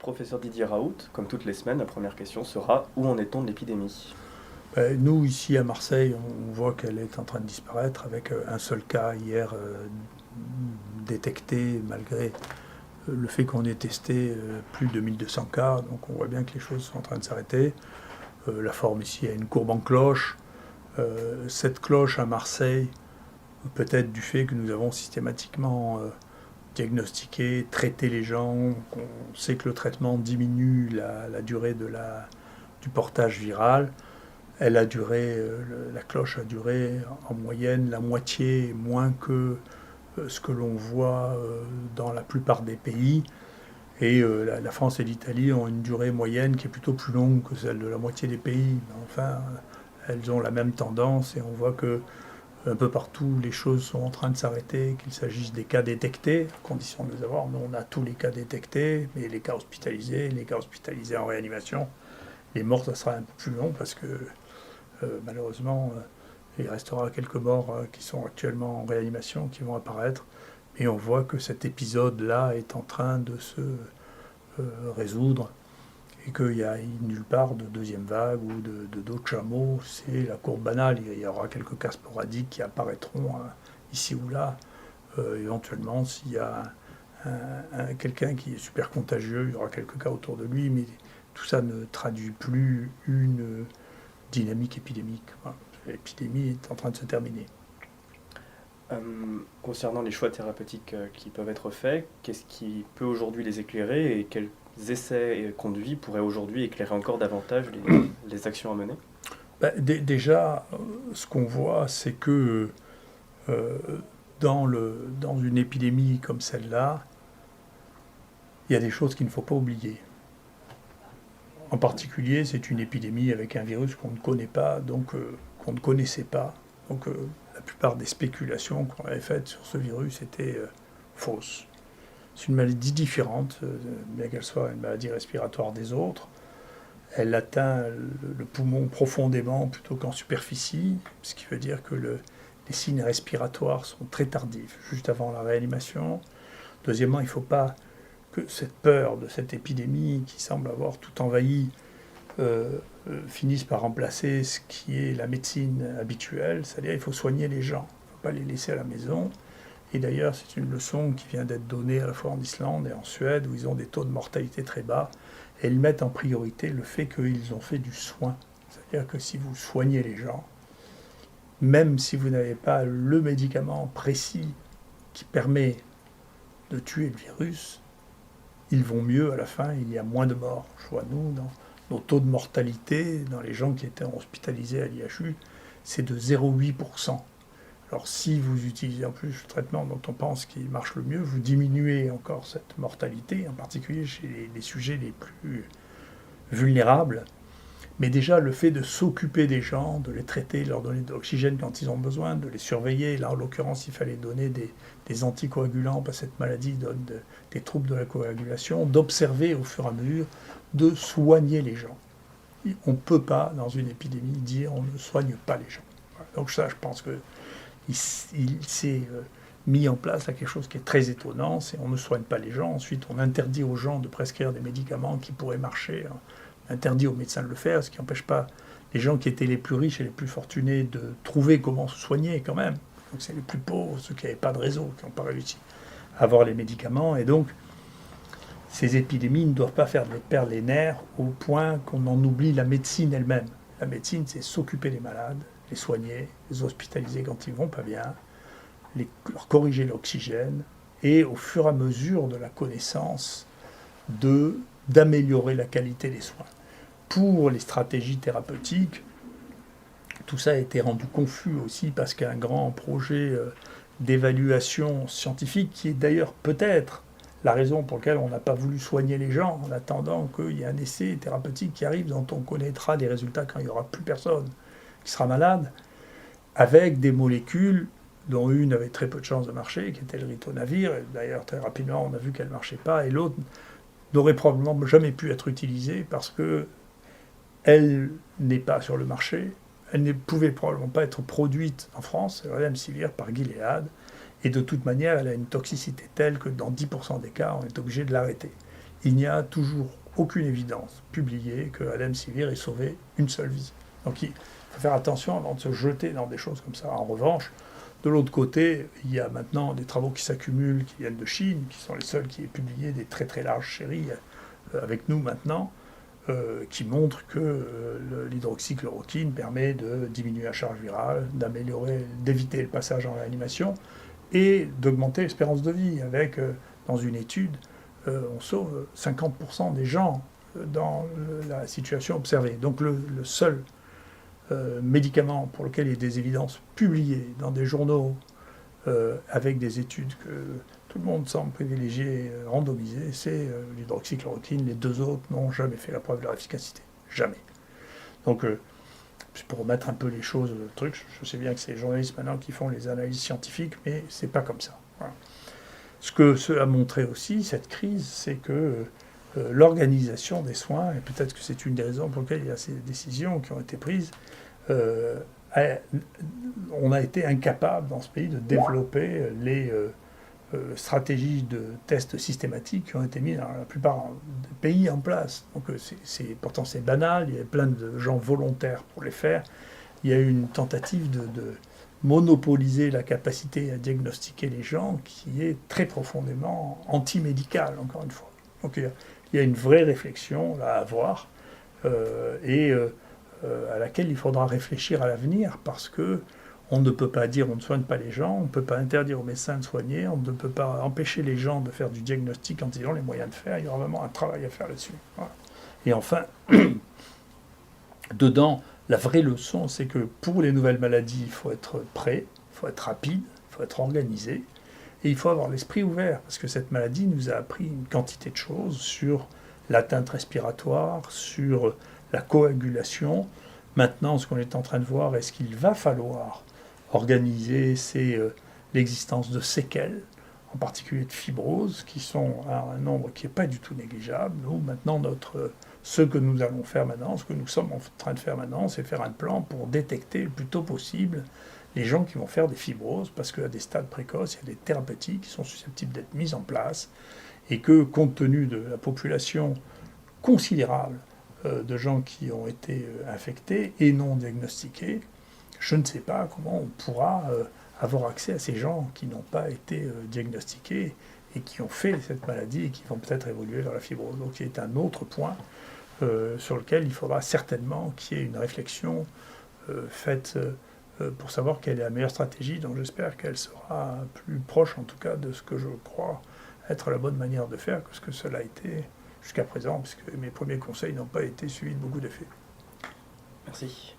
Professeur Didier Raoult, comme toutes les semaines, la première question sera où en est-on de l'épidémie? Nous, ici à Marseille, on voit qu'elle est en train de disparaître avec un seul cas hier détecté, malgré le fait qu'on ait testé plus de 1200 cas. Donc on voit bien que les choses sont en train de s'arrêter. La forme ici a une courbe en cloche. Cette cloche à Marseille, peut-être du fait que nous avons systématiquement diagnostiqué, traité les gens, qu'on sait que le traitement diminue la durée du portage viral. Elle a duré, la cloche a duré en moyenne la moitié moins que ce que l'on voit dans la plupart des pays. Et la France et l'Italie ont une durée moyenne qui est plutôt plus longue que celle de la moitié des pays. Mais enfin, elles ont la même tendance et on voit que un peu partout, les choses sont en train de s'arrêter, qu'il s'agisse des cas détectés, à condition de les avoir. Nous, on a tous les cas détectés, mais les cas hospitalisés en réanimation, les morts, ça sera un peu plus long parce que malheureusement, il restera quelques morts qui sont actuellement en réanimation, qui vont apparaître. Et on voit que cet épisode-là est en train de se résoudre et qu'il n'y a nulle part de deuxième vague ou d'autres chameaux. C'est la courbe banale. Il y aura quelques cas sporadiques qui apparaîtront ici ou là. Éventuellement, s'il y a quelqu'un qui est super contagieux, il y aura quelques cas autour de lui, mais tout ça ne traduit plus une dynamique épidémique. Voilà. L'épidémie est en train de se terminer. Concernant les choix thérapeutiques qui peuvent être faits, qu'est-ce qui peut aujourd'hui les éclairer et quels essais et conduits pourraient aujourd'hui éclairer encore davantage les actions à mener? Déjà, ce qu'on voit, c'est que dans une épidémie comme celle-là, il y a des choses qu'il ne faut pas oublier. En particulier, c'est une épidémie avec un virus qu'on ne connaît pas, donc qu'on ne connaissait pas. Donc la plupart des spéculations qu'on avait faites sur ce virus étaient fausses. C'est une maladie différente, bien qu'elle soit une maladie respiratoire des autres. Elle atteint le poumon profondément plutôt qu'en superficie, ce qui veut dire que les signes respiratoires sont très tardifs, juste avant la réanimation. Deuxièmement, il ne faut pas que cette peur de cette épidémie qui semble avoir tout envahi finisse par remplacer ce qui est la médecine habituelle, c'est-à-dire il faut soigner les gens, il ne faut pas les laisser à la maison. Et d'ailleurs, c'est une leçon qui vient d'être donnée à la fois en Islande et en Suède, où ils ont des taux de mortalité très bas, et ils mettent en priorité le fait qu'ils ont fait du soin. C'est-à-dire que si vous soignez les gens, même si vous n'avez pas le médicament précis qui permet de tuer le virus, ils vont mieux à la fin, il y a moins de morts. Je vois, nous, dans nos taux de mortalité, dans les gens qui étaient hospitalisés à l'IHU, c'est de 0,8%. Alors si vous utilisez en plus le traitement dont on pense qu'il marche le mieux, vous diminuez encore cette mortalité, en particulier chez les sujets les plus vulnérables. Mais déjà, le fait de s'occuper des gens, de les traiter, de leur donner de l'oxygène quand ils ont besoin, de les surveiller. Là, en l'occurrence, il fallait donner des anticoagulants, parce que cette maladie donne des troubles de la coagulation, d'observer au fur et à mesure, de soigner les gens. On ne peut pas, dans une épidémie, dire on ne soigne pas les gens. Voilà. Donc ça, je pense qu'il s'est mis en place là, quelque chose qui est très étonnant, c'est on ne soigne pas les gens. Ensuite, on interdit aux gens de prescrire des médicaments qui pourraient marcher. Interdit aux médecins de le faire, ce qui n'empêche pas les gens qui étaient les plus riches et les plus fortunés de trouver comment se soigner quand même. Donc c'est les plus pauvres, ceux qui n'avaient pas de réseau, qui n'ont pas réussi à avoir les médicaments. Et donc, ces épidémies ne doivent pas faire perdre les nerfs au point qu'on en oublie la médecine elle-même. La médecine, c'est s'occuper des malades, les soigner, les hospitaliser quand ils ne vont pas bien, leur corriger l'oxygène, et au fur et à mesure de la connaissance, d'améliorer la qualité des soins. Pour les stratégies thérapeutiques, tout ça a été rendu confus aussi parce qu'un grand projet d'évaluation scientifique, qui est d'ailleurs peut-être la raison pour laquelle on n'a pas voulu soigner les gens en attendant qu'il y ait un essai thérapeutique qui arrive dont on connaîtra les résultats quand il n'y aura plus personne qui sera malade, avec des molécules dont une avait très peu de chances de marcher, qui était le ritonavir, et d'ailleurs très rapidement on a vu qu'elle ne marchait pas, et l'autre n'aurait probablement jamais pu être utilisée parce qu'elle n'est pas sur le marché, elle ne pouvait probablement pas être produite en France, c'est le remdesivir par Gilead, et de toute manière elle a une toxicité telle que dans 10% des cas on est obligé de l'arrêter. il n'y a toujours aucune évidence publiée que Remdesivir ait sauvé une seule vie. Donc il faut faire attention avant de se jeter dans des choses comme ça. En revanche, de l'autre côté, il y a maintenant des travaux qui s'accumulent, qui viennent de Chine, qui sont les seuls qui aient publié des très très larges séries avec nous maintenant, qui montrent que l'hydroxychloroquine permet de diminuer la charge virale, d'éviter le passage en réanimation et d'augmenter l'espérance de vie. Avec, dans une étude, on sauve 50% des gens dans la situation observée. Donc le seul médicament pour lequel il y a des évidences publiées dans des journaux avec des études que tout le monde semble privilégier, randomiser, c'est l'hydroxychloroquine. Les deux autres n'ont jamais fait la preuve de leur efficacité. Jamais. Donc, pour remettre un peu les choses, le truc, je sais bien que c'est les journalistes maintenant qui font les analyses scientifiques, mais c'est pas comme ça. Voilà. Ce que cela a montré aussi, cette crise, c'est que l'organisation des soins, et peut-être que c'est une des raisons pour lesquelles il y a ces décisions qui ont été prises, on a été incapable dans ce pays de développer les stratégies de tests systématiques qui ont été mises dans la plupart des pays en place. Donc pourtant c'est banal, il y a plein de gens volontaires pour les faire. Il y a eu une tentative de monopoliser la capacité à diagnostiquer les gens qui est très profondément anti-médicale, encore une fois. Donc il y a une vraie réflexion là, à avoir à laquelle il faudra réfléchir à l'avenir, parce que on ne peut pas dire on ne soigne pas les gens, on ne peut pas interdire aux médecins de soigner, on ne peut pas empêcher les gens de faire du diagnostic quand ils ont les moyens de faire. Il y aura vraiment un travail à faire là-dessus. Voilà. Et enfin, dedans, la vraie leçon, c'est que pour les nouvelles maladies, il faut être prêt, il faut être rapide, il faut être organisé, et il faut avoir l'esprit ouvert, parce que cette maladie nous a appris une quantité de choses sur l'atteinte respiratoire, sur la coagulation. Maintenant, ce qu'on est en train de voir, est-ce qu'il va falloir organiser l'existence de séquelles, en particulier de fibrose, qui sont à un nombre qui n'est pas du tout négligeable. Nous, maintenant, ce que nous allons faire maintenant, ce que nous sommes en train de faire maintenant, c'est faire un plan pour détecter le plus tôt possible les gens qui vont faire des fibroses, parce qu'à des stades précoces, il y a des thérapeutiques qui sont susceptibles d'être mises en place, et que, compte tenu de la population considérable de gens qui ont été infectés et non diagnostiqués, je ne sais pas comment on pourra avoir accès à ces gens qui n'ont pas été diagnostiqués et qui ont fait cette maladie et qui vont peut-être évoluer vers la fibrose. Donc c'est un autre point sur lequel il faudra certainement qu'il y ait une réflexion faite pour savoir quelle est la meilleure stratégie. Donc j'espère qu'elle sera plus proche en tout cas de ce que je crois être la bonne manière de faire que ce que cela a été jusqu'à présent, puisque mes premiers conseils n'ont pas été suivis de beaucoup d'effets. Merci.